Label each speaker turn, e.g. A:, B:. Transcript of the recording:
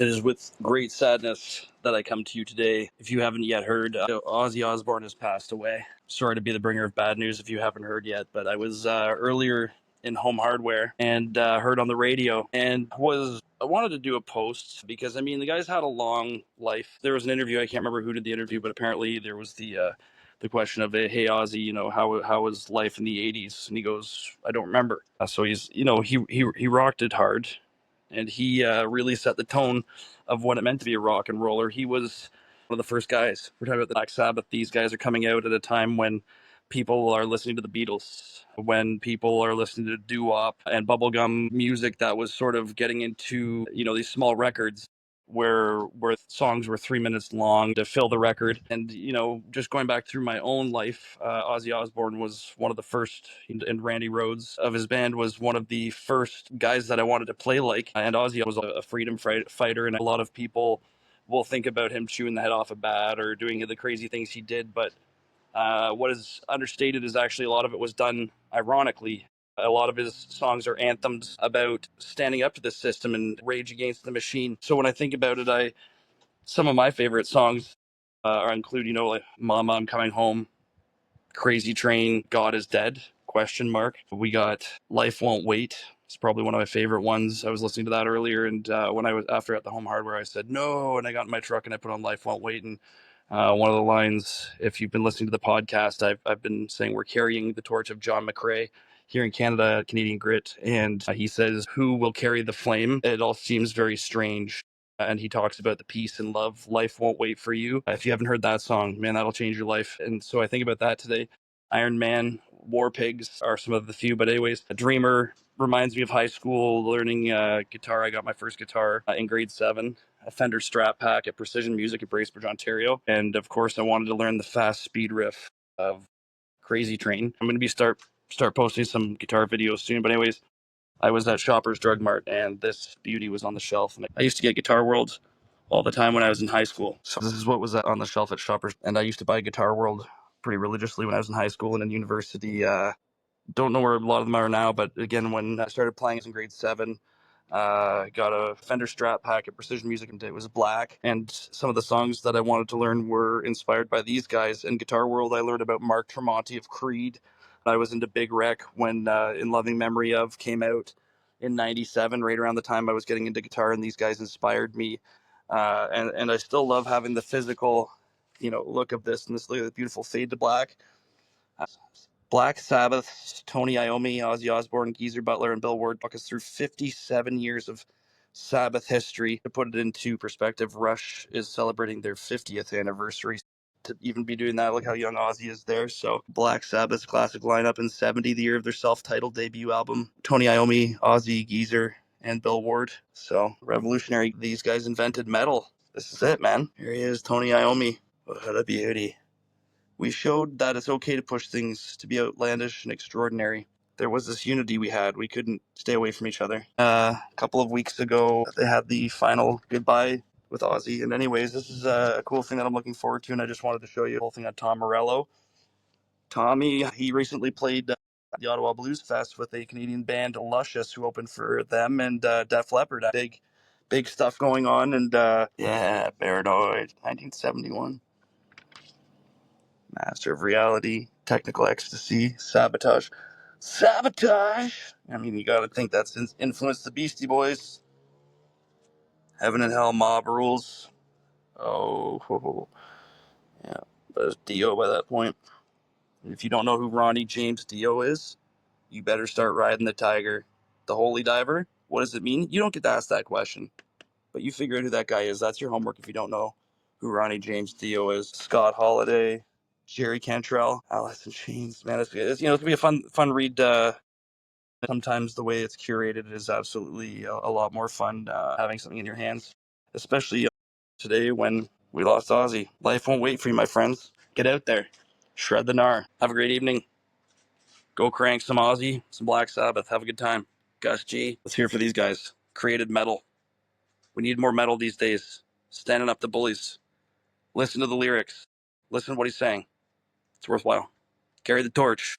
A: It is with great sadness that I come to you today. If you haven't yet heard, Ozzy Osbourne has passed away. Sorry to be the bringer of bad news if you haven't heard yet, but I was earlier in Home Hardware and heard on the radio and I wanted to do a post because I mean the guy's had a long life. There was an interview, I can't remember who did the interview, but apparently there was the question of, hey Ozzy, how was life in the '80s? And he goes, I don't remember. So he's he rocked it hard, and he really set the tone of what it meant to be a rock and roller. He was one of the first guys. We're talking about the Black Sabbath. These guys are coming out at a time when people are listening to the Beatles, when people are listening to doo-wop and bubblegum music that was sort of getting into, these small records where songs were 3 minutes long to fill the record. And just going back through my own life, Ozzy Osbourne was one of the first, and Randy Rhoads of his band was one of the first guys that I wanted to play like. And Ozzy was a freedom fighter, and a lot of people will think about him chewing the head off a bat or doing the crazy things he did, but what is understated is actually a lot of it was done ironically. A lot of his songs are anthems about standing up to the system and rage against the machine. So when I think about it, some of my favorite songs include, like "Mama, I'm Coming Home," "Crazy Train," "God Is Dead?" Question mark. We got "Life Won't Wait." It's probably one of my favorite ones. I was listening to that earlier, and when I was after at the Home Hardware, I said no, and I got in my truck and I put on "Life Won't Wait," and one of the lines, if you've been listening to the podcast, I've been saying we're carrying the torch of John McCrae here in Canada at Canadian Grit, and he says, "Who will carry the flame? It all seems very strange." And he talks about the peace and love. Life won't wait for you. If you haven't heard that song, man, that'll change your life. And so I think about that today. Iron Man, War Pigs are some of the few. But anyways, a Dreamer reminds me of high school learning guitar. I got my first guitar in grade 7. A Fender Strat Pack at Precision Music at Bracebridge, Ontario. And of course, I wanted to learn the fast speed riff of Crazy Train. I'm going to start posting some guitar videos soon. But anyways, I was at Shoppers Drug Mart and this beauty was on the shelf. And I used to get Guitar World all the time when I was in high school. So this is what was on the shelf at Shoppers. And I used to buy Guitar World pretty religiously when I was in high school and in university. Don't know where a lot of them are now, but again, when I started playing in grade 7, got a Fender Strat Pack at Precision Music, and it was black. And some of the songs that I wanted to learn were inspired by these guys. In Guitar World, I learned about Mark Tremonti of Creed. I was into Big Wreck when In Loving Memory Of came out in '97, right around the time I was getting into guitar, and these guys inspired me. And I still love having the physical, look of this, and this look at the beautiful fade to black. Black Sabbath's Tony Iommi, Ozzy Osbourne, Geezer Butler, and Bill Ward took us through 57 years of Sabbath history. To put it into perspective, Rush is celebrating their 50th anniversary. To even be doing that, look how young Ozzy is there. So Black Sabbath's classic lineup in '70, the year of their self-titled debut album. Tony Iommi, Ozzy, Geezer, and Bill Ward. So revolutionary. These guys invented metal. This is it, man. Here he is, Tony Iommi. What a beauty. We showed that it's okay to push things, to be outlandish and extraordinary. There was this unity we had. We couldn't stay away from each other. A couple of weeks ago, they had the final goodbye with Ozzy. And anyways, this is a cool thing that I'm looking forward to, and I just wanted to show you a whole thing on Tom Morello. Tommy, he recently played the Ottawa Blues Fest with a Canadian band, Luscious, who opened for them, and Def Leppard. Big stuff going on, and yeah, Paranoid, 1971. Master of Reality, Technical Ecstasy, Sabotage. Sabotage! I mean, you gotta think that's influenced the Beastie Boys. Heaven and Hell, Mob Rules. Oh, yeah. But it's Dio by that point. And if you don't know who Ronnie James Dio is, you better start riding the Tiger. The Holy Diver? What does it mean? You don't get to ask that question. But you figure out who that guy is. That's your homework if you don't know who Ronnie James Dio is. Scott Holiday, Jerry Cantrell, Alice in Chains. Man, it's gonna be a fun read. Sometimes the way it's curated is absolutely a lot more fun having something in your hands, especially today when we lost Ozzy. Life won't wait for you, my friends. Get out there, shred the gnar. Have a great evening. Go crank some Ozzy, some Black Sabbath. Have a good time. Gus G. Let's hear for these guys. Created metal. We need more metal these days. Standing up to bullies. Listen to the lyrics. Listen to what he's saying. It's worthwhile. Carry the torch.